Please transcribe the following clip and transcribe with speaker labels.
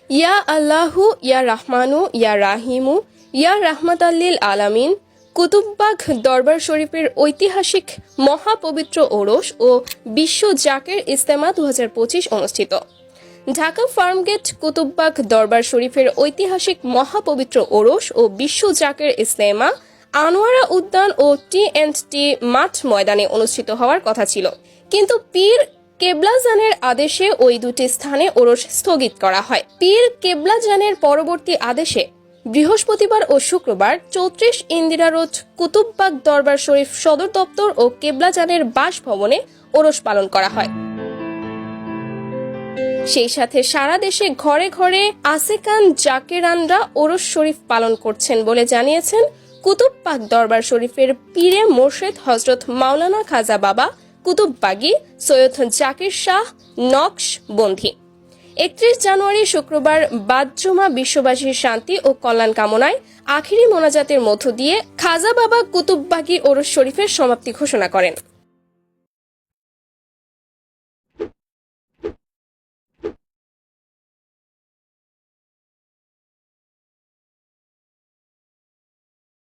Speaker 1: ইয়া আল্লাহু ইয়া রাহমানু ইয়া রাহিমু ইয়া রাহমাতাল্লিল আলামিন কুতুববাগ দরবার শরীফের ঐতিহাসিক মহাপবিত্র ওরস ও বিশ্ব জাকের ইজতেমা 2025 অনুষ্ঠিত। ঢাকা ফার্মগেট কুতুববাগ দরবার শরীফের ঐতিহাসিক মহাপবিত্র ওরস ও বিশ্ব জাকের ইজতেমা আনোয়ারা উদ্যান ও টি&টি মাঠ ময়দানে অনুষ্ঠিত হওয়ার কথা ছিল, কিন্তু পীর কেবলাজানের আদেশে ওই দুটি স্থানে ওরস স্থগিত করা হয়। পীর কেবলাজানের পরবর্তী আদেশে বৃহস্পতিবার ও শুক্রবার 34 ইন্দিরা রোড কুতুববাগ দরবার শরীফ সদর দপ্তর ও কেবলাজানের বাসভবনে ওরস পালন করা হয়। সেই সাথে সারা দেশে ঘরে ঘরে আসেকান জাকেরানরা ওরস শরীফ পালন করছেন বলে জানিয়েছেন কুতুববাগ দরবার শরীফের পীরে মোর্শেদ হযরত মাওলানা খাজা বাবা কুতুববাগী সৈয়দ জাকির শাহ নকশবন্দি। 31 জানুয়ারি শুক্রবার বাদ-জুমা বিশ্ববাসীর শান্তি ও কল্যাণ কামনায় আখিরি মোনাজাতের মধ্য দিয়ে খাজা বাবা কুতুববাগী ওরস শরীফের সমাপ্তি ঘোষণা করেন।